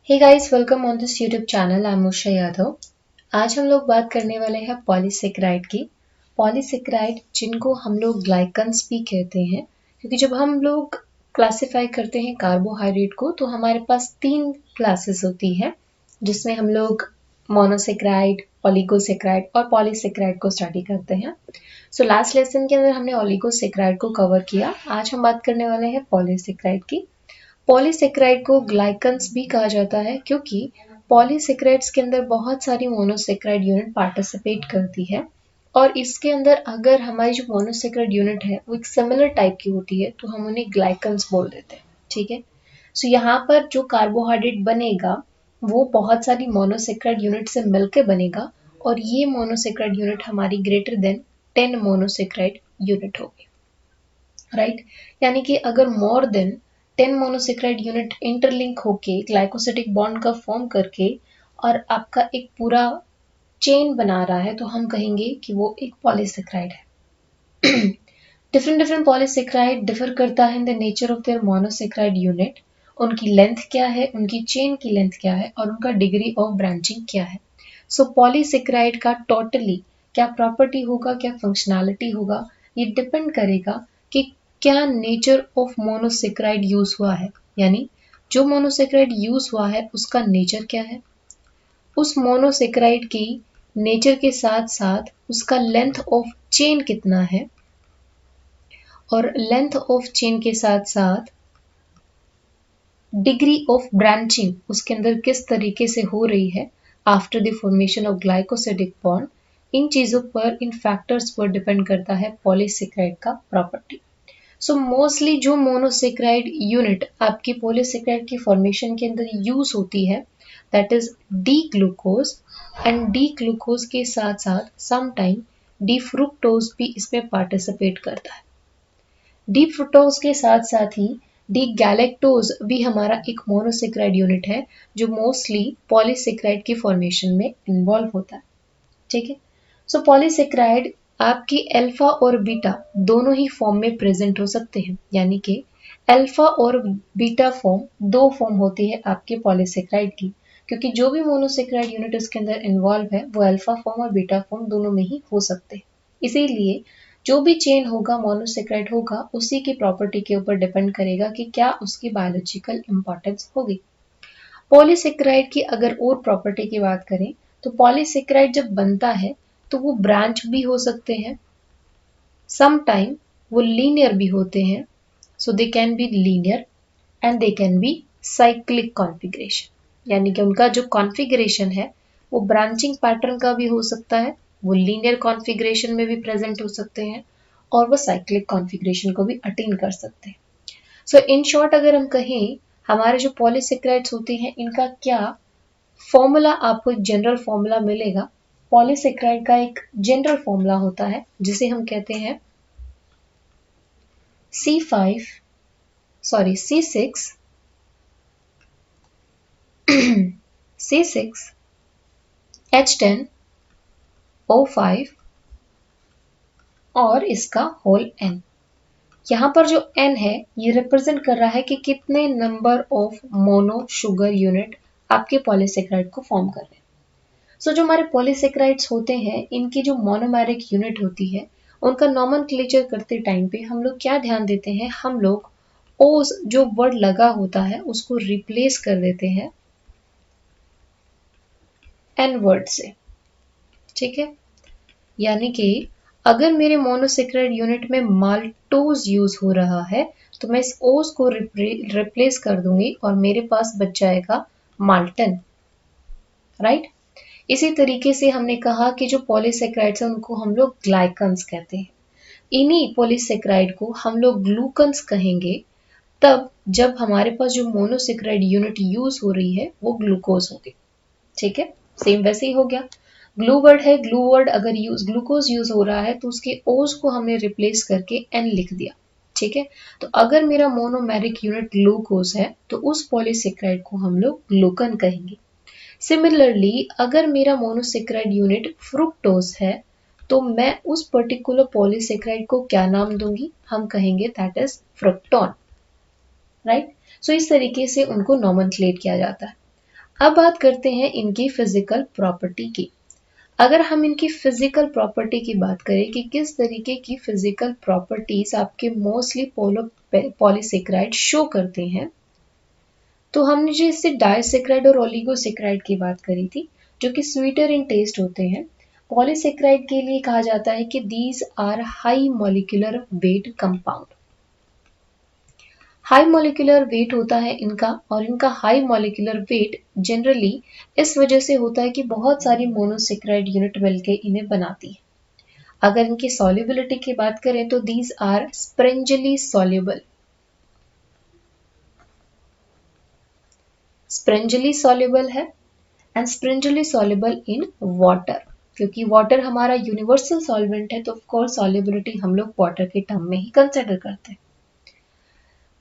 Hey guys, welcome on this YouTube channel. I am Usha Yadav. आज हम लोग बात करने वाले हैं पॉलीसेकेराइड की। पॉलीसेकेराइड जिनको हम लोग ग्लाइकन्स भी कहते हैं, क्योंकि जब हम लोग क्लासिफाई करते हैं कार्बोहाइड्रेट को तो हमारे पास 3 क्लासेस होती है, जिसमें हम लोग मोनोसेकेराइड, ओलिगोसेकेराइड और पॉलीसेकेराइड को स्टडी करते हैं। सो लास्ट लेसन के अंदर हमने ओलिगोसेकेराइड को कवर किया। आज हम बात करने वाले हैं पॉलीसेकेराइड की। पॉलीसेकेराइड को ग्लाइकन्स भी कहा जाता है क्योंकि पॉलीसेकेराइड्स के अंदर बहुत सारी मोनोसेकेराइड यूनिट पार्टिसिपेट करती है, और इसके अंदर अगर हमारी जो मोनोसेकेराइड यूनिट है वो एक सिमिलर टाइप की होती है तो हम उन्हें ग्लाइकन्स बोल देते हैं। ठीक है। सो यहाँ पर जो कार्बोहाइड्रेट बनेगा वो बहुत सारी मोनोसेकेराइड यूनिट से मिलकर बनेगा, और ये मोनोसेकेराइड यूनिट हमारी ग्रेटर देन 10 मोनोसेकेराइड यूनिट होगी। राइट। यानी कि अगर more than 10 monosaccharide unit interlink होके ग्लाइकोसिडिक बॉन्ड का फॉर्म करके और आपका एक पूरा चेन बना रहा है तो हम कहेंगे कि वो एक पॉलीसेकेराइड है। डिफरेंट पॉलीसेकेराइड डिफर करता है in the nature of their monosaccharide unit. उनकी लेंथ क्या है, उनकी चेन की लेंथ क्या है, और उनका डिग्री ऑफ ब्रांचिंग क्या है। सो पॉलीसेकेराइड का टोटली क्या प्रॉपर्टी होगा, क्या फंक्शनैलिटी होगा, ये डिपेंड करेगा कि क्या नेचर ऑफ मोनोसेकेराइड यूज हुआ है, यानी जो मोनोसेकेराइड यूज हुआ है उसका नेचर क्या है, उस मोनोसेकेराइड की नेचर के साथ साथ उसका लेंथ ऑफ चेन कितना है, और लेंथ ऑफ चेन के साथ साथ डिग्री ऑफ ब्रांचिंग उसके अंदर किस तरीके से हो रही है after the formation of glycosidic bond. इन चीजों पर, इन फैक्टर्स पर डिपेंड करता है पॉलीसेकेराइड का प्रॉपर्टी। सो मोस्टली जो मोनोसेकेराइड यूनिट आपकी पॉलीसेकेराइड की फॉर्मेशन के अंदर यूज होती है that is D glucose, and D glucose के साथ साथ सम टाइम डी फ्रुक्टोज भी इसमें पार्टिसिपेट करता है। डी फ्रुक्टोज के साथ साथ ही डी गैलेक्टोज भी हमारा एक मोनोसेकेराइड यूनिट है जो मोस्टली पॉलीसेकेराइड की फॉर्मेशन में इन्वॉल्व होता है। ठीक है। सो पॉलीसेकेराइड आपकी अल्फा और बीटा दोनों ही फॉर्म में प्रेजेंट हो सकते हैं, यानी कि अल्फा और बीटा फॉर्म, दो फॉर्म होती है आपके पॉलीसेकेराइड की, क्योंकि जो भी मोनोसेकेराइड यूनिट उसके अंदर इन्वॉल्व है वो अल्फा फॉर्म और बीटा फॉर्म दोनों में ही हो सकते हैं। इसीलिए जो भी चेन होगा, मोनोसेकेराइड होगा, उसी की प्रॉपर्टी के ऊपर डिपेंड करेगा कि क्या उसकी बायोलॉजिकल इंपॉर्टेंस होगी। पॉलीसेकेराइड की अगर और प्रॉपर्टी की बात करें तो पॉलीसेकेराइड जब बनता है तो वो ब्रांच भी हो सकते हैं, सम टाइम वो लीनियर भी होते हैं। So they can be linear and they can be cyclic configuration, यानी कि उनका जो कॉन्फ़िगरेशन है वो ब्रांचिंग पैटर्न का भी हो सकता है, वो लीनियर कॉन्फ़िगरेशन में भी प्रेजेंट हो सकते हैं, और वो साइक्लिक कॉन्फ़िगरेशन को भी अटेन कर सकते हैं। सो इन शॉर्ट अगर हम कहें, हमारे जो पॉलीसेकेराइड्स होते हैं इनका क्या फॉर्मूला, आपको एक जनरल फॉर्मूला मिलेगा। पॉलीसेकेराइड का एक जनरल फॉर्मूला होता है जिसे हम कहते हैं C6 H10O5 और इसका होल n। यहाँ पर जो n है ये रिप्रेजेंट कर रहा है कि कितने number of mono sugar unit आपके पॉलीसेकेराइड को फॉर्म कर रहे हैं। सो जो हमारे पॉलीसेकेराइड्स होते हैं इनकी जो मोनोमेरिक यूनिट होती है उनका नॉमेनक्लेचर करते टाइम पे हम लोग क्या ध्यान देते हैं, हम लोग ओस जो वर्ड लगा होता है उसको रिप्लेस कर देते हैं एन वर्ड से। ठीक है। यानी कि अगर मेरे मोनोसेकेराइड यूनिट में माल्टोज यूज हो रहा है तो मैं इस ओस को रिप्लेस कर दूंगी और मेरे पास बच जाएगा माल्टन। राइट। इसी तरीके से हमने कहा कि जो पॉलीसेकेराइड्स हैं उनको हम लोग ग्लाइकन्स कहते हैं। इन्हीं पॉलीसेकेराइड को हम लोग ग्लूकन्स कहेंगे तब जब हमारे पास जो मोनोसेकेराइड यूनिट यूज हो रही है वो ग्लूकोज होगी। ठीक है। सेम वैसे ही हो गया। ग्लू वर्ड है, ग्लू वर्ड अगर ग्लूकोज यूज हो रहा है तो उसके ओज को हमने रिप्लेस करके एन लिख दिया। ठीक है। तो अगर मेरा मोनोमेरिक यूनिट ग्लूकोज है तो उस पॉलीसेकेराइड को हम लोग ग्लूकन कहेंगे। सिमिलरली अगर मेरा मोनोसेकेराइड यूनिट फ्रुक्टोज है तो मैं उस पर्टिकुलर पॉलीसेकेराइड को क्या नाम दूंगी, हम कहेंगे दैट इज फ्रुक्टोन। राइट। सो इस तरीके से उनको नॉमेनक्लेट किया जाता है। अब बात करते हैं इनकी फिजिकल प्रॉपर्टी की। अगर हम इनकी फिजिकल प्रॉपर्टी की बात करें कि किस तरीके की फिजिकल प्रॉपर्टीज आपके मोस्टली पॉलीसेकेराइड शो करते हैं, तो हमने जो इससे डाइसेकेराइड और ओलिगोसेकेराइड की बात करी थी, जो कि स्वीटर इन टेस्ट होते हैं। पॉलीसेकेराइड के लिए कहा जाता है कि these are high molecular weight compound. High molecular weight होता है इनका, और इनका हाई मॉलिक्यूलर वेट जनरली इस वजह से होता है कि बहुत सारी मोनोसेकेराइड यूनिट मिलकर इन्हें बनाती है। अगर इनकी सॉल्युबिलिटी की बात करें तो दीज आर स्प्रेंजली सॉल्युबल। स्प्रेंजली सॉल्युबल है एंड स्प्रेंजली सॉल्युबल इन वाटर, क्योंकि वाटर हमारा यूनिवर्सल सॉल्वेंट है, तो ऑफ कोर्स सॉल्युबिलिटी हम लोग वाटर के टर्म में ही कंसिडर करते हैं।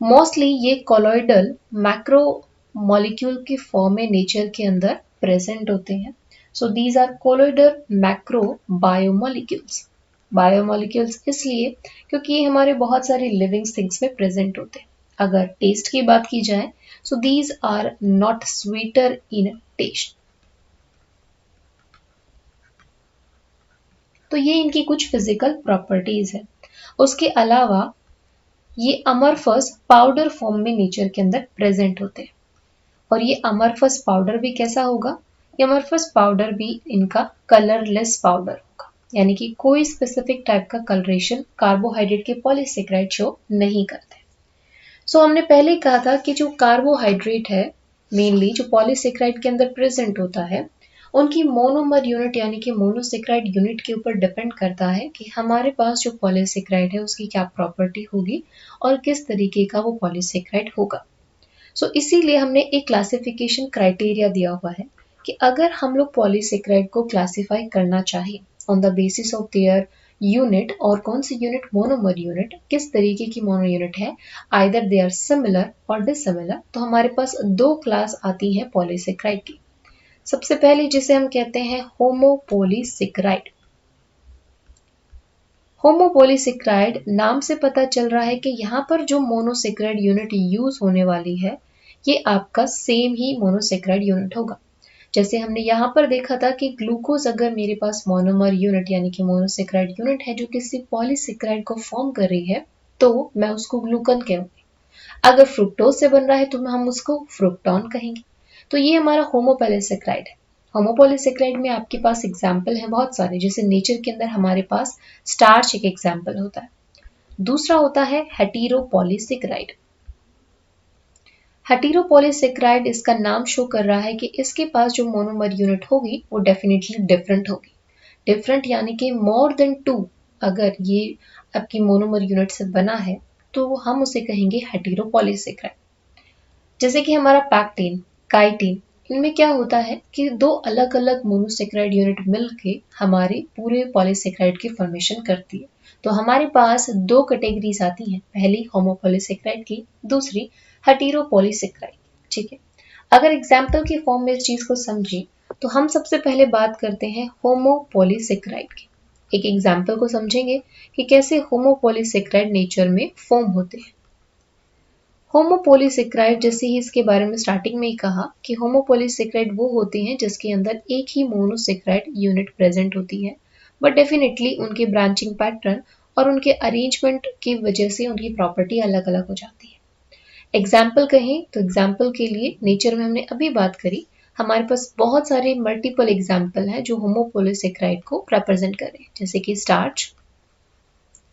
मोस्टली ये कोलॉइडल मैक्रो मॉलिक्यूल की फॉर्म में नेचर के अंदर प्रेजेंट होते हैं। So these are colloidal macro biomolecules. Biomolecules इसलिए क्योंकि ये हमारे बहुत सारे लिविंग थिंग्स में प्रेजेंट होते हैं। अगर टेस्ट की बात की जाए, so these are not sweeter in taste. तो ये इनकी कुछ फिजिकल प्रॉपर्टीज है। उसके अलावा ये अमरफस पाउडर फॉर्म में नेचर के अंदर प्रेजेंट होते हैं। और ये अमरफस पाउडर भी कैसा होगा? ये अमरफस पाउडर भी इनका कलरलेस पाउडर होगा, यानी कि कोई स्पेसिफिक टाइप का कलरेशन कार्बोहाइड्रेट के पॉलीसेकेराइड शो नहीं करते। सो हमने पहले कहा था कि जो कार्बोहाइड्रेट है मेनली जो पॉलीसेकेराइड के अंदर प्रेजेंट होता है, उनकी मोनोमर यूनिट यानी कि मोनोसेकेराइड यूनिट के ऊपर डिपेंड करता है कि हमारे पास जो पॉलीसेकेराइड है उसकी क्या प्रॉपर्टी होगी और किस तरीके का वो पॉलीसेकेराइड होगा। सो इसीलिए हमने एक क्लासिफिकेशन क्राइटेरिया दिया हुआ है कि अगर हम लोग पॉलीसेकेराइड को क्लासिफाई करना चाहें on the basis of their unit, और कौन सी यूनिट? Monomer unit. किस तरीके की मोनो यूनिट है? आइदर दे आर सिमिलर और डिसिमिलर। तो हमारे पास दो क्लास आती है पॉलीसेकेराइड की। सबसे पहले जिसे हम कहते हैं होमोपॉलीसेकेराइड। होमोपॉलीसेकेराइड नाम से पता चल रहा है कि यहाँ पर जो मोनोसेकेराइड यूनिट यूज होने वाली है ये आपका सेम ही मोनोसेकेराइड यूनिट होगा। जैसे हमने यहाँ पर देखा था कि ग्लूकोज अगर मेरे पास मोनोमर यूनिट यानी कि मोनोसेकेराइड यूनिट है जो किसी पॉलीसेकेराइड को फॉर्म कर रही है, तो मैं उसको ग्लूकन कहूंगी। अगर फ्रुक्टोज से बन रहा है तो हम उसको फ्रुक्टॉन कहेंगे। तो ये हमारा होमोपॉलीसेकेराइड है। होमोपॉलीसेकेराइड में आपके पास एग्जाम्पल है बहुत सारे, जैसे नेचर के अंदर हमारे पास स्टार्च एक एग्जाम्पल होता है। दूसरा होता है हेटेरोपॉलीसेकेराइड। हेटेरोपॉलीसेकेराइड इसका नाम शो कर रहा है कि इसके पास जो मोनोमर यूनिट होगी वो डेफिनेटली डिफरेंट होगी। डिफरेंट यानी कि मोर देन 2। अगर ये आपकी मोनोमर यूनिट से बना है तो हम उसे कहेंगे हेटेरोपॉलीसेकेराइड। जैसे कि हमारा पैक्टिन, काइटिन, इनमें क्या होता है कि दो अलग अलग मोनोसेकेराइड यूनिट मिलके हमारे पूरे पॉलीसेकेराइड की फॉर्मेशन करती है। तो हमारे पास दो कैटेगरीज आती हैं, पहली होमोपॉलीसेकेराइड की, दूसरी हेटेरोपॉलीसेकेराइड। ठीक है, अगर एग्जाम्पल की फॉर्म में इस चीज को समझें तो हम सबसे पहले बात करते हैं होमोपॉलीसेकेराइड की। एक एग्जाम्पल को समझेंगे कि कैसे होमोपॉलीसेकेराइड नेचर में फॉर्म होते हैं। होमोपॉलीसेकेराइड, जैसे ही इसके बारे में स्टार्टिंग में ही कहा कि होमोपॉलीसेकेराइड वो होते हैं जिसके अंदर एक ही मोनोसेकेराइड यूनिट प्रेजेंट होती है, बट डेफिनेटली उनके ब्रांचिंग पैटर्न और उनके अरेंजमेंट की वजह से उनकी प्रॉपर्टी अलग अलग हो जाती है। एग्जाम्पल कहें तो एग्जाम्पल के लिए नेचर में हमने अभी बात करी, हमारे पास बहुत सारे मल्टीपल एग्जाम्पल हैं जो होमोपॉलीसेकेराइड को रिप्रेजेंट करें, जैसे कि स्टार्च।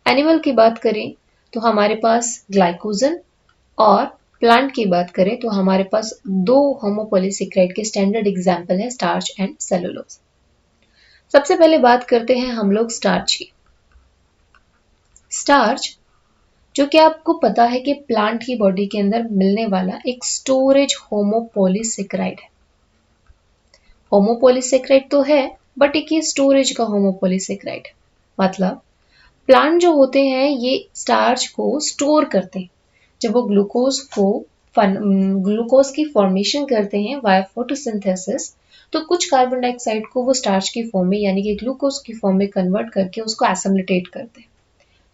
एनिमल की बात करें तो हमारे पास ग्लाइकोजन, और प्लांट की बात करें तो हमारे पास दो होमोपॉलीसेकेराइड के स्टैंडर्ड एग्जाम्पल है, स्टार्च एंड सेलुलोज। सबसे पहले बात करते हैं हम लोग स्टार्च की। स्टार्च, जो कि आपको पता है कि प्लांट की बॉडी के अंदर मिलने वाला एक स्टोरेज होमोपॉलीसेकेराइड है। होमोपॉलीसेकेराइड तो है बट एक ये स्टोरेज का होमोपॉलीसेकेराइड, मतलब प्लांट जो होते हैं ये स्टार्च को स्टोर करते हैं। जब वो ग्लूकोज की फॉर्मेशन करते हैं वाया फोटोसिंथेसिस, तो कुछ कार्बन डाइऑक्साइड को वो स्टार्च की फॉर्म में यानी कि ग्लूकोज की फॉर्म में कन्वर्ट करके उसको एसिमिलेट करते हैं।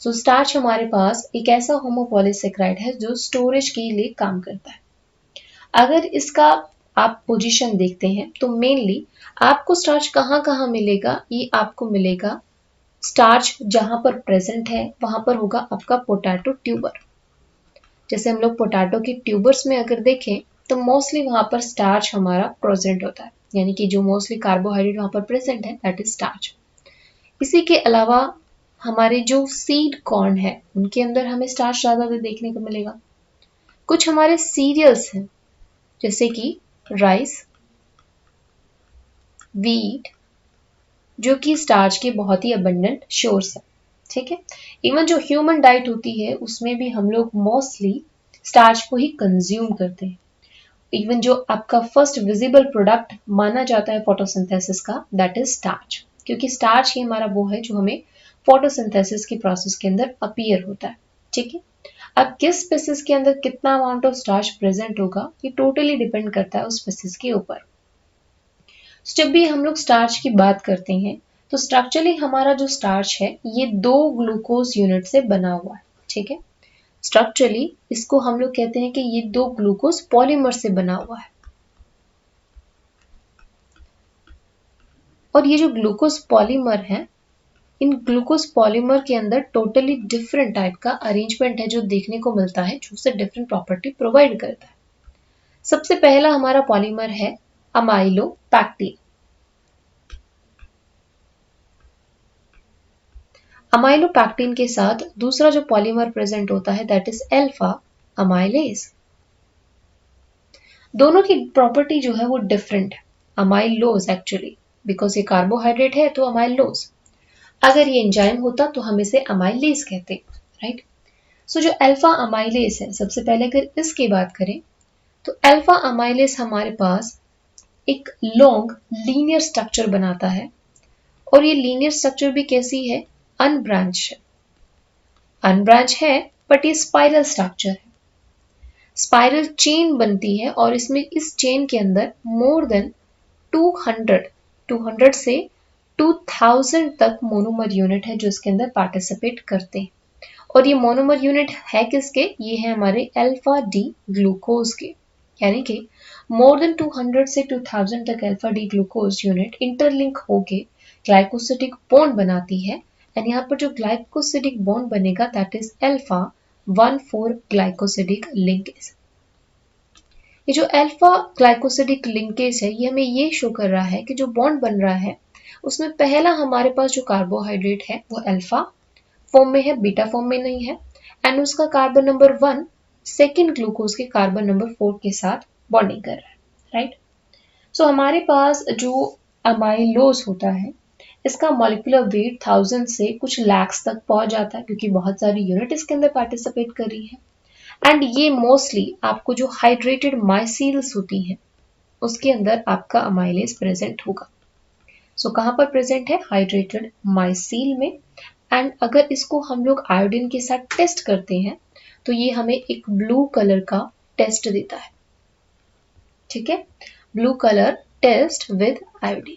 सो स्टार्च हमारे पास एक ऐसा होमोपॉलीसेकेराइड है जो स्टोरेज के लिए काम करता है। अगर इसका आप पोजीशन देखते हैं तो मेनली आपको स्टार्च कहाँ कहाँ मिलेगा, ये आपको मिलेगा स्टार्च जहां पर प्रेजेंट है वहां पर होगा आपका पोटैटो ट्यूबर। जैसे हम लोग पोटैटो के ट्यूबर्स में अगर देखें तो मोस्टली वहां पर स्टार्च हमारा प्रेजेंट होता है, यानी कि जो मोस्टली कार्बोहाइड्रेट वहां पर प्रेजेंट है दैट इज स्टार्च। इसी के अलावा हमारे जो सीड कॉर्न है उनके अंदर हमें स्टार्च ज्यादा देखने को मिलेगा। कुछ हमारे सीरियल्स हैं जैसे कि राइस, वीट, जो कि स्टार्च के बहुत ही अबंडेंट सोर्स है। ठीक है, इवन जो ह्यूमन डाइट होती है उसमें भी हम लोग मोस्टली स्टार्च को ही कंज्यूम करते हैं। इवन जो आपका फर्स्ट विजिबल प्रोडक्ट माना जाता है फोटोसिंथेसिस का दैट इज स्टार्च, क्योंकि स्टार्च ही हमारा वो है जो हमें फोटोसिंथेसिस की प्रोसेस के अंदर अपीयर होता है। ठीक है, अब किस स्पीसीज के अंदर कितना अमाउंट ऑफ स्टार्च प्रेजेंट होगा ये टोटली डिपेंड करता है उस स्पीसीज के ऊपर। जब भी हम लोग स्टार्च की बात करते हैं तो स्ट्रक्चरली हमारा जो स्टार्च है ये 2 ग्लूकोज यूनिट से बना हुआ है। ठीक है, स्ट्रक्चरली इसको हम लोग कहते हैं कि ये 2 ग्लूकोज पॉलीमर से बना हुआ है। और ये जो ग्लूकोज पॉलीमर है, इन ग्लूकोज पॉलीमर के अंदर टोटली डिफरेंट टाइप का अरेंजमेंट है जो देखने को मिलता है, जो उसे डिफरेंट प्रॉपर्टी प्रोवाइड करता है। सबसे पहला हमारा पॉलीमर है अमाइलोपैक्टिन। अमाइलोपैक्टिन के साथ दूसरा जो पॉलीमर प्रेजेंट होता है दैट इज अल्फा अमाइलेज। दोनों की प्रॉपर्टी जो है वो डिफरेंट है। अमाइलोज एक्चुअली बिकॉज ये कार्बोहाइड्रेट है तो अमाइलोज, अगर ये एंजाइम होता तो हम इसे अमाइलेज कहते, राइट। सो जो अल्फा अमाइलेज है, सबसे पहले अगर इसकी बात करें तो अल्फा अमाइलेज हमारे पास एक लॉन्ग लीनियर स्ट्रक्चर बनाता है, और ये लीनियर स्ट्रक्चर भी कैसी है, अनब्रांच है। अनब्रांच है बट ये स्पाइरल स्ट्रक्चर है, स्पाइरल चेन बनती है और इसमें इस चेन के अंदर मोर देन 200 से 2000 तक मोनोमर यूनिट है जो इसके अंदर पार्टिसिपेट करते हैं। और ये मोनोमर यूनिट है किसके, ये है हमारे अल्फा डी ग्लूकोज के, यानी कि मोर देन 200 से 2000 तक alpha D glucose unit interlink होके ग्लाइकोसिडिक बॉन्ड बनाती है। एंड यहाँ पर जो ग्लाइकोसिडिक बॉन्ड बनेगा that is alpha 1,4 glycosidic linkage. ये जो अल्फा ग्लाइकोसिडिक लिंकेज है ये हमें ये शो कर रहा है कि जो बॉन्ड बन रहा है उसमें पहला हमारे पास जो कार्बोहाइड्रेट है वो अल्फा फॉर्म में है, बीटा फॉर्म में नहीं है। एंड उसका कार्बन नंबर 1 सेकेंड ग्लूकोज के कार्बन नंबर 4 के साथ बॉन्डिंग कर रहा है, राइट। सो हमारे पास जो अमाइलोज होता है इसका मॉलिक्यूलर वेट 1000 से कुछ लैक्स तक पहुंच जाता है, क्योंकि बहुत सारी यूनिट इसके अंदर पार्टिसिपेट कर रही है। एंड ये मोस्टली आपको जो हाइड्रेटेड माइसील्स होती हैं उसके अंदर आपका अमाइलेज प्रेजेंट होगा। सो कहां पर प्रेजेंट है, हाइड्रेटेड माइसील में। एंड अगर इसको हम लोग आयोडीन के साथ टेस्ट करते हैं तो ये हमें एक ब्लू कलर का टेस्ट देता है। ठीक है, blue colour test with iodine.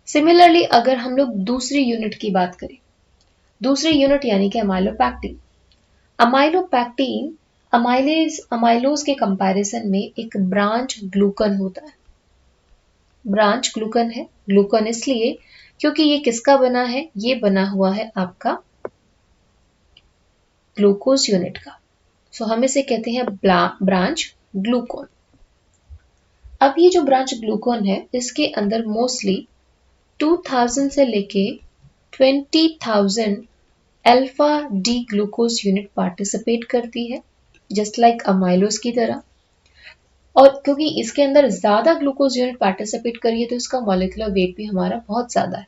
Similarly अगर हम लोग दूसरी यूनिट की बात करें, दूसरी यूनिट यानी कि अमाइलोपैक्टिन। अमाइलोपैक्टिन अमाइलोज के कंपैरिजन में एक ब्रांच ग्लूकन होता है। ब्रांच ग्लूकन है, ग्लूकन इसलिए क्योंकि ये किसका बना है, ये बना हुआ है आपका ग्लूकोज यूनिट का। सो हम इसे कहते हैं ब्रांच ग्लूकोन। अब ये जो ब्रांच ग्लूकोन है इसके अंदर मोस्टली 2000 से लेके 20,000 alpha D glucose unit participate करती है, जस्ट लाइक अमाइलोज की तरह। और क्योंकि इसके अंदर ज्यादा ग्लूकोज यूनिट पार्टिसिपेट करिए तो इसका मॉलिक्यूलर वेट भी हमारा बहुत ज्यादा है।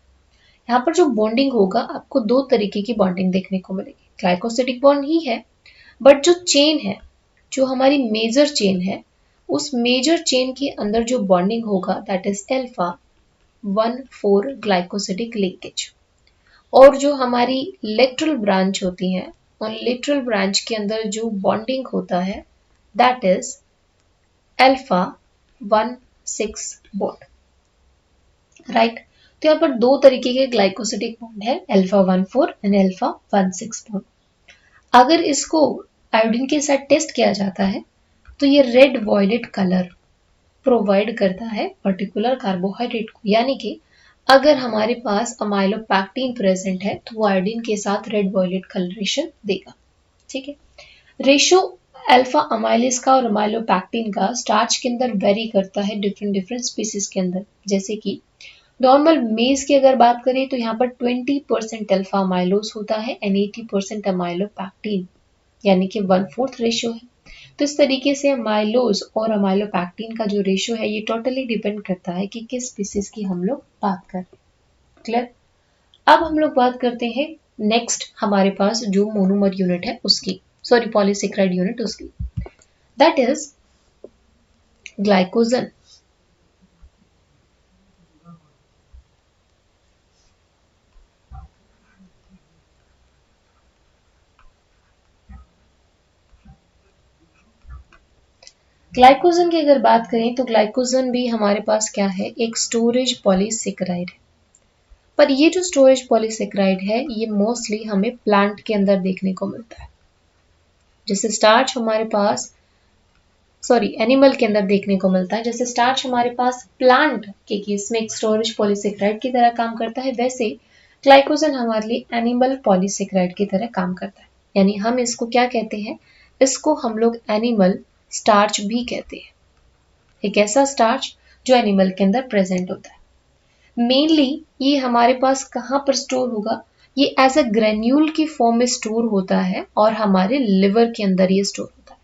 यहाँ पर जो बॉन्डिंग होगा आपको 2 तरीके की बॉन्डिंग देखने को मिलेगी, ग्लाइकोसिडिक बॉन्ड ही है बट जो चेन है, जो हमारी मेजर चेन है, उस मेजर चेन के अंदर जो बॉन्डिंग होगा that is alpha 1,4 glycosidic linkage. और जो हमारी लेटरल ब्रांच होती है उन लेटरल ब्रांच के अंदर जो बॉन्डिंग होता है that is alpha 1,6 bond, right. तो यहाँ पर 2 तरीके के ग्लाइकोसिडिक बॉन्ड है, अल्फा 1,4 एंड अल्फा 1,6 बॉन्ड। अगर इसको आयोडीन के साथ टेस्ट किया जाता है तो ये रेड वॉयलेट कलर प्रोवाइड करता है पर्टिकुलर कार्बोहाइड्रेट को, यानी कि अगर हमारे पास अमाइलोपैक्टिन प्रेजेंट है तो वो आयोडीन के साथ रेड वॉयलेट कलरेशन देगा। ठीक है, रेशो अल्फा अमाइलेज का और अमाइलोपैक्टिन का स्टार्च के अंदर वेरी करता है डिफरेंट डिफरेंट स्पीसीज के अंदर। जैसे कि नॉर्मल मेज की अगर बात करें तो यहाँ पर 20% अल्फा अमाइलोज होता है एंड 80% अमाइलोपैक्टिन, यानी कि 1/4 रेशो है। तो इस तरीके से अमाइलोज और अमाइलोपैक्टिन का जो रेशो है ये टोटली डिपेंड करता है कि किस स्पीसीज की हम लोग बात कर रहे हैं। क्लियर? अब हम लोग बात करते हैं नेक्स्ट हमारे पास जो मोनोमर यूनिट है उसकी, सॉरी पॉलीसेकेराइड यूनिट उसकी, दैट इज ग्लाइकोजन। ग्लाइकोजन की अगर बात करें तो ग्लाइकोजन भी हमारे पास क्या है, एक स्टोरेज पॉलीसेकेराइड है। पर ये जो स्टोरेज पॉलीसेकेराइड है ये मोस्टली हमें प्लांट के अंदर देखने को मिलता है। जैसे स्टार्च हमारे पास, सॉरी एनिमल के अंदर देखने को मिलता है, जैसे स्टार्च हमारे पास प्लांट के केस में एक स्टोरेज पॉलीसेकेराइड की तरह काम करता है, वैसे ग्लाइकोजन हमारे लिए एनिमल पॉलीसेकेराइड की तरह काम करता है। यानी हम इसको क्या कहते हैं, इसको हम लोग एनिमल स्टार्च भी कहते हैं। एक ऐसा स्टार्च जो एनिमल के अंदर प्रेजेंट होता है। मेनली ये हमारे पास कहाँ पर स्टोर होगा, ये एज अ ग्रेन्यूल की फॉर्म में स्टोर होता है और हमारे लिवर के अंदर ये स्टोर होता है।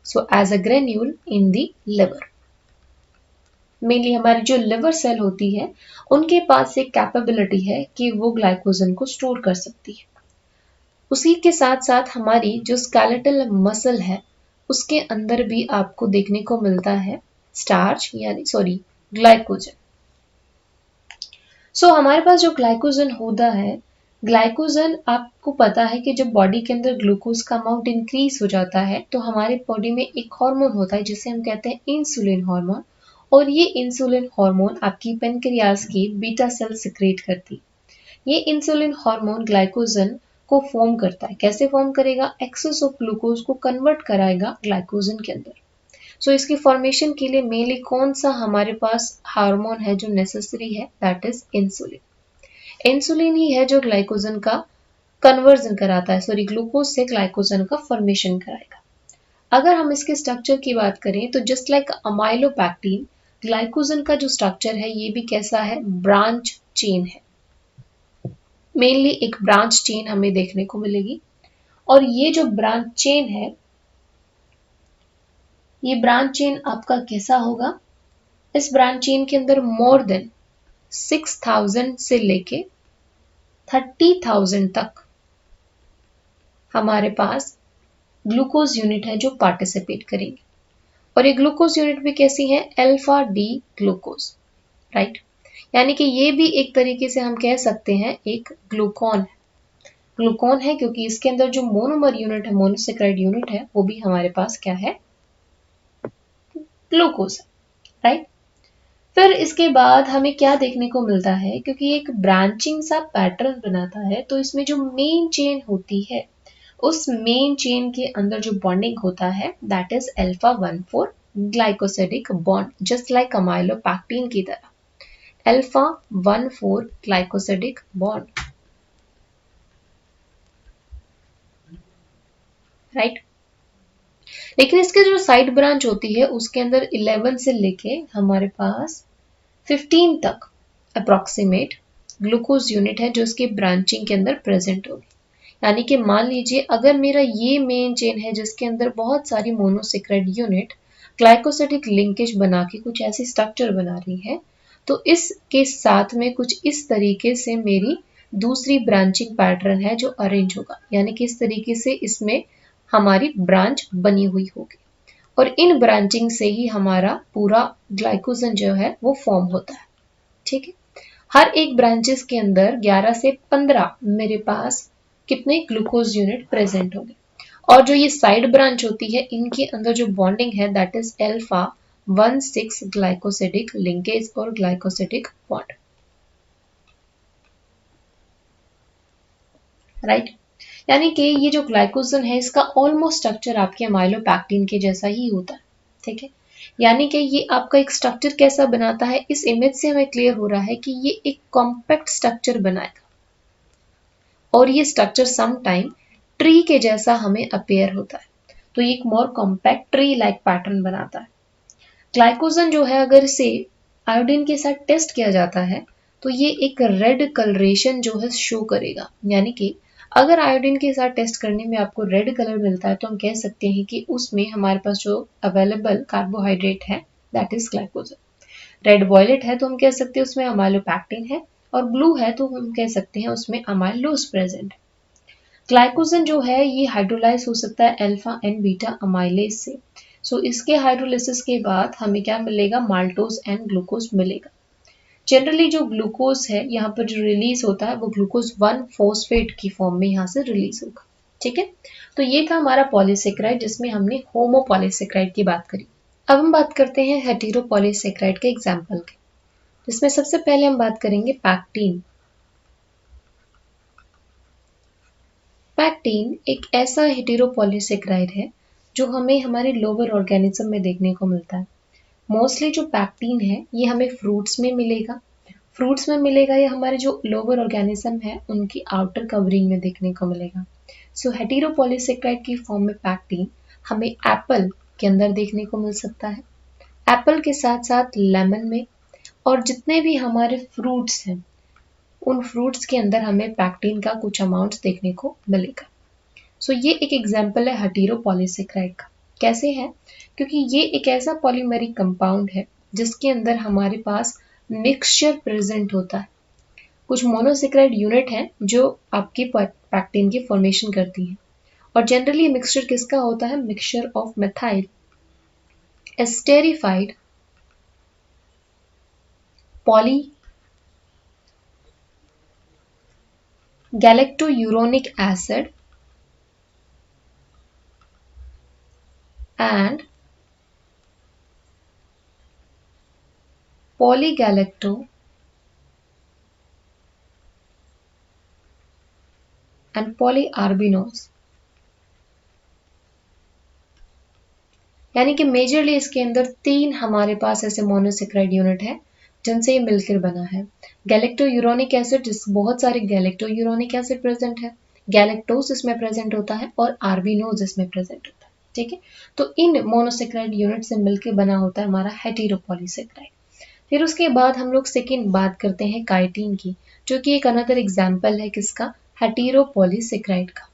So as a granule in the liver. Mainly हमारी जो लिवर सेल होती है उनके पास एक कैपेबिलिटी है कि वो ग्लाइकोजन को स्टोर कर सकती है। उसी के साथ साथ हमारी जो स्केलेटल मसल है उसके अंदर भी आपको देखने को मिलता है स्टार्च यानी सॉरी ग्लाइकोजन। सो हमारे पास जो ग्लाइकोजन होता है, ग्लाइकोजन आपको पता है कि जब बॉडी के अंदर ग्लूकोज का अमाउंट इंक्रीज हो जाता है तो हमारे बॉडी में एक हार्मोन होता है जिसे हम कहते हैं इंसुलिन हार्मोन, और ये इंसुलिन हार्मोन आपकी पेनक्रियाज की बीटा सेल सिक्रेट करती है। ये इंसुलिन हार्मोन ग्लाइकोजन को फॉर्म करता है। कैसे फॉर्म करेगा, एक्सेस ऑफ ग्लूकोज को कन्वर्ट कराएगा ग्लाइकोजन के अंदर। सो इसकी फॉर्मेशन के लिए मेनली कौन सा हमारे पास हार्मोन है जो नेसेसरी है, दैट इज इंसुलिन। इंसुलिन ही है जो ग्लाइकोजन का कन्वर्जन कराता है, सॉरी ग्लूकोज से ग्लाइकोजन का फॉर्मेशन कराएगा। अगर हम इसके स्ट्रक्चर की बात करें तो जस्ट लाइक अमाइलोपैक्टिन, ग्लाइकोजन का जो स्ट्रक्चर है ये भी कैसा है, ब्रांच चेन है। मेनली एक ब्रांच चेन हमें देखने को मिलेगी, और ये जो ब्रांच चेन है, ये ब्रांच चेन आपका कैसा होगा, इस ब्रांच चेन के अंदर मोर देन 6000 से लेके 30,000 तक हमारे पास ग्लूकोज यूनिट है जो पार्टिसिपेट करेंगे। और ये ग्लूकोज यूनिट भी कैसी है, अल्फा डी ग्लूकोज, राइट। यानी कि ये भी एक तरीके से हम कह सकते हैं एक ग्लूकॉन है। ग्लूकॉन है क्योंकि इसके अंदर जो मोनोमर यूनिट है, मोनोसेकेराइड यूनिट है, वो भी हमारे पास क्या है, ग्लूकोज है, राइट। फिर इसके बाद हमें क्या देखने को मिलता है, क्योंकि एक ब्रांचिंग सा पैटर्न बनाता है तो इसमें जो मेन चेन होती है उस मेन चेन के अंदर जो बॉन्डिंग होता है that is alpha 1,4 glycosidic bond, just like amylopectin की तरह अल्फा 1,4 ग्लाइकोसिडिक बॉन्ड, राइट। लेकिन इसके जो साइड ब्रांच होती है उसके अंदर 11 से लेके हमारे पास 15 तक अप्रोक्सीमेट ग्लूकोज यूनिट है जो इसके ब्रांचिंग के अंदर प्रेजेंट होगी। यानी कि मान लीजिए अगर मेरा ये मेन चेन है जिसके अंदर बहुत सारी मोनोसेकेराइड यूनिट ग्लाइकोसिडिक लिंकेज बना के कुछ ऐसी स्ट्रक्चर बना रही है, तो इसके साथ में कुछ इस तरीके से मेरी दूसरी ब्रांचिंग पैटर्न है जो अरेंज होगा। यानी कि इस तरीके से इसमें हमारी ब्रांच बनी हुई होगी, और इन ब्रांचिंग से ही हमारा पूरा ग्लाइकोजन जो है वो फॉर्म होता है। ठीक है, हर एक ब्रांचेस के अंदर 11 से 15 मेरे पास कितने ग्लूकोज यूनिट प्रेजेंट होंगे, और जो ये साइड ब्रांच होती है इनके अंदर जो बॉन्डिंग है that is alpha 1,6 glycosidic linkage और ग्लाइकोसिडिक बॉन्ड, राइट। यानी कि ये जो ग्लाइकोजन है इसका ऑलमोस्ट स्ट्रक्चर आपके अमाइलोपैक्टिन के जैसा ही होता है। ठीक है। यानी कि ये आपका एक स्ट्रक्चर कैसा बनाता है, इस इमेज से हमें क्लियर हो रहा है कि ये एक कॉम्पैक्ट स्ट्रक्चर बनाएगा और ये स्ट्रक्चर सम टाइम ट्री के जैसा हमें अपेयर होता है, तो ये एक मोर कॉम्पैक्ट ट्री लाइक पैटर्न बनाता है। ग्लाइकोजन जो है, अगर इसे आयोडीन के साथ टेस्ट किया जाता है तो ये एक रेड कलरेशन जो है शो करेगा। यानी कि अगर आयोडीन के साथ टेस्ट करने में आपको रेड कलर मिलता है तो हम कह सकते हैं कि उसमें हमारे पास जो अवेलेबल कार्बोहाइड्रेट है that is glycogen. Red violet है तो हम कह सकते हैं उसमें अमाइलोपैक्टिन है, और ब्लू है तो हम कह सकते हैं उसमें अमाइलोज प्रेजेंट है। ग्लाइकोजन जो है ये हाइड्रोलाइज हो सकता है अल्फा एंड बीटा अमाइलेज से। सो इसके हाइड्रोलिसिस के बाद हमें क्या मिलेगा, माल्टोज एंड ग्लूकोज मिलेगा। जनरली जो ग्लूकोज है यहाँ पर जो रिलीज होता है वो ग्लूकोज 1 फॉस्फेट की फॉर्म में यहाँ से रिलीज होगा। ठीक है, तो ये था हमारा पॉलीसेक्राइड जिसमें हमने होमोपॉलीसेक्राइड की बात करी। अब हम बात करते हैं हेटेरोपॉलीसेक्राइड के एग्जाम्पल के, जिसमें सबसे पहले हम बात करेंगे पैक्टीन। पैक्टीन एक ऐसा हेटेरोपॉलीसेक्राइड है जो हमें हमारे लोअर ऑर्गेनिज्म में देखने को मिलता है। मोस्टली जो पैक्टीन है ये हमें फ्रूट्स में मिलेगा। फ्रूट्स में मिलेगा या हमारे जो लोअर ऑर्गेनिज्म है उनकी आउटर कवरिंग में देखने को मिलेगा। सो हेटेरोपॉलीसेक्राइड की फॉर्म में पैक्टीन हमें एप्पल के अंदर देखने को मिल सकता है, एप्पल के साथ साथ लेमन में, और जितने भी हमारे फ्रूट्स हैं उन फ्रूट्स के अंदर हमें पैक्टीन का कुछ अमाउंट्स देखने को मिलेगा। सो ये एक एग्जाम्पल है हेटेरोपॉलीसेक्राइड का। कैसे है, क्योंकि ये एक ऐसा पॉलीमेरिक कंपाउंड है जिसके अंदर हमारे पास मिक्सचर प्रेजेंट होता है। कुछ मोनोसेक्राइड यूनिट है जो आपकी पैक्टीन की फॉर्मेशन करती है, और जनरली मिक्सचर किसका होता है, mixture of methyl esterified poly galacturonic acid and polygalacto and polyarbinos। यानी कि मेजरली इसके अंदर 3 हमारे पास ऐसे मोनोसेक्राइड यूनिट है जिनसे ये मिलकर बना है। गैलेक्टोयूरोनिक एसिड, जिस बहुत सारे गैलेक्टोयूरोनिक एसिड प्रेजेंट है, गैलेक्टोज इसमें प्रेजेंट होता है और आर्बिनोज इसमें प्रेजेंट होता है। ठीक है, तो इन मोनोसेक्राइड यूनिट से मिलकर बना होता है हमारा हेटेरोपॉलीसेक्राइड। फिर उसके बाद हम लोग सेकेंड बात करते हैं काइटिन की, जो कि एक अनदर एग्जाम्पल है किसका, हेटेरोपॉलीसेक्राइड का।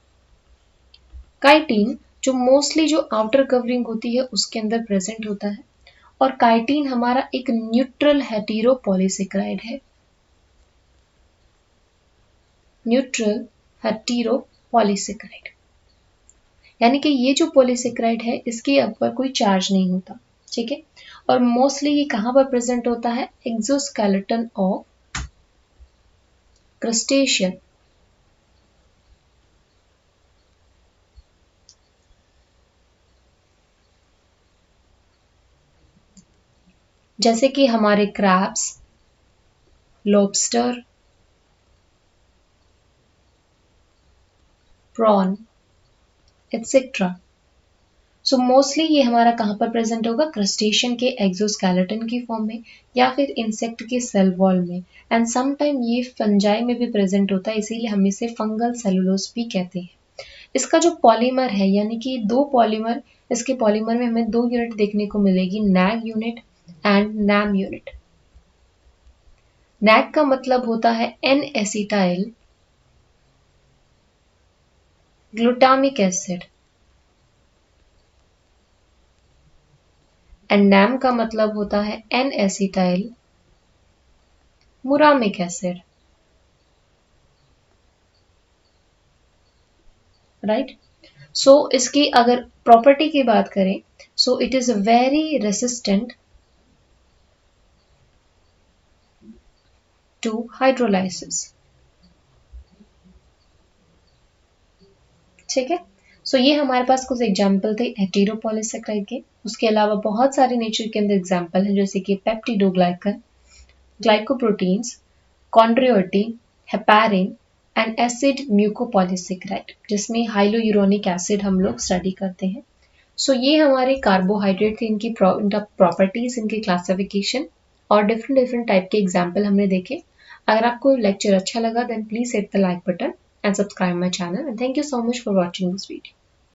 काइटिन जो मोस्टली जो आउटर कवरिंग होती है उसके अंदर प्रेजेंट होता है, और काइटिन हमारा एक न्यूट्रल हेटेरोपॉलीसेक्राइड है। न्यूट्रल हेटेरोपॉलीसेक्राइड यानी कि ये जो पॉलीसेक्राइड है इसके ऊपर कोई चार्ज नहीं होता। ठीक है, और मोस्टली ये कहां पर प्रेजेंट होता है, एक्सोस्केलेटन ऑफ क्रस्टेशियन। जैसे कि हमारे crabs, lobster, prawn etcetera. So mostly ये हमारा कहाँ पर प्रेजेंट होगा, क्रस्टेशियन के एक्सोस्केलेटन की फॉर्म में या फिर इंसेक्ट के सेल वॉल में, एंड सम टाइम ये फंजाई में भी प्रेजेंट होता है, इसीलिए हम इसे फंगल सेलुलोज भी कहते हैं। इसका जो पॉलीमर है, यानी कि 2 पॉलीमर, इसके पॉलीमर में हमें 2 यूनिट देखने को मिलेगी, NAG unit and NAM unit. NAG का मतलब होता है N acetyl glutamic acid, and NAM का मतलब होता है N acetyl muramic acid. Right, so इसकी अगर प्रॉपर्टी की बात करें, so it is very resistant to hydrolysis. ठीक है, सो ये हमारे पास कुछ एग्जाम्पल थे हेटेरोपॉलीसेक्राइड के। उसके अलावा बहुत सारे नेचर के अंदर एग्जाम्पल हैं, जैसे कि peptidoglycan, glycoproteins, chondroitin, heparin and acid mucopolysaccharide, जिसमें हाइलोयूरोनिक एसिड हम लोग स्टडी करते हैं। सो ये हमारे कार्बोहाइड्रेट थे, इनकी प्रॉपर्टीज, इनकी क्लासिफिकेशन और डिफरेंट डिफरेंट टाइप के एग्जाम्पल हमने देखे। अगर आपको लेक्चर अच्छा लगा then please hit the like button and subscribe my channel, and thank you so much for watching this video.